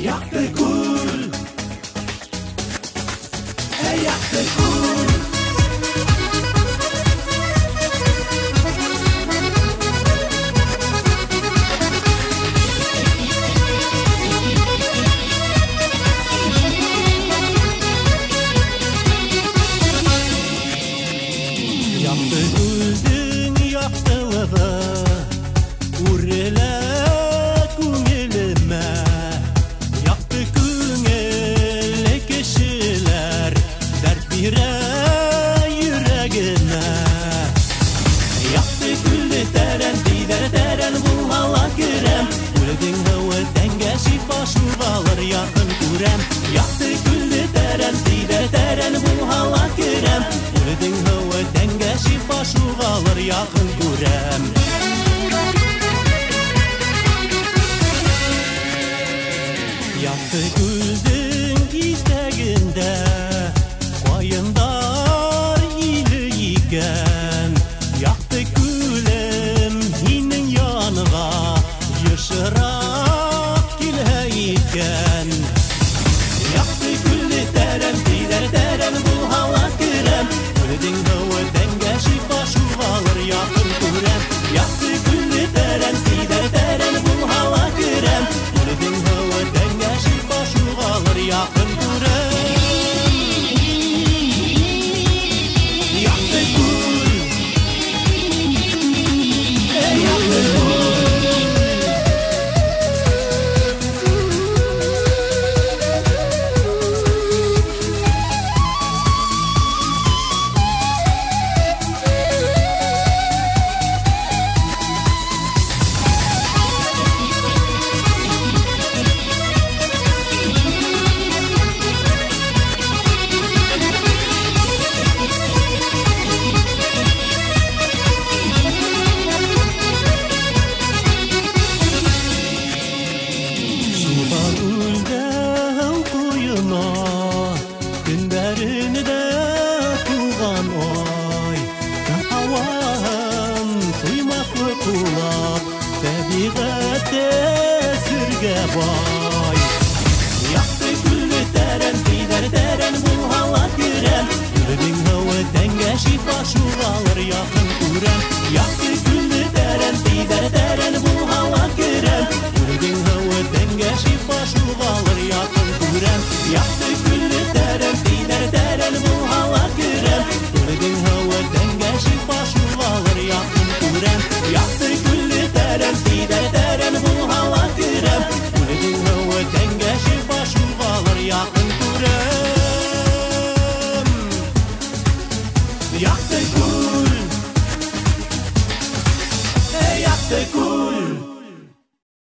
Yaktı kul, hey yaktı kul. Yaktı güldün yaktılığı, urele күңеліме. Yaktı күңелі кешелер, дәрт бирә йөрәгемә. Yaktı күлде тәрән, тидәр тәрән булмала керәм. Үлдің һәүәтәнгә шифа шуғалыр якын күрәм. Yaktı күлде тәрән, тидәр тәрән булмала керәм. Үлдің һәүәтәнгә шифа шуғалыр якын күрәм. Yaktı güldün итәгендә, кайындар иле икән. Yaktı күлем һинең янга, ешырак килә икән. Yaktı күлде тәрән, тидәр тәрән булһала керәм. Үлдің һәүәтәнгә шифа шуғалыр якын күрәм. Yaktı күлде тәрән, тидәр тәрән булһала керәм. Үлдің һәүәтәнгә шифа шуғалыр якын күрәм. Yaktı күл, ey yaктı күл. Шуған үлдән куена, көнбәрендә туган ай. Таң һаваһын тоймаклы кулап, тәбигатьтә сергә бай. Якты күлде тәрән, тидәр тәрән булһала керәм. Үлдің һәүәтәнгә шифа шуғалыр якын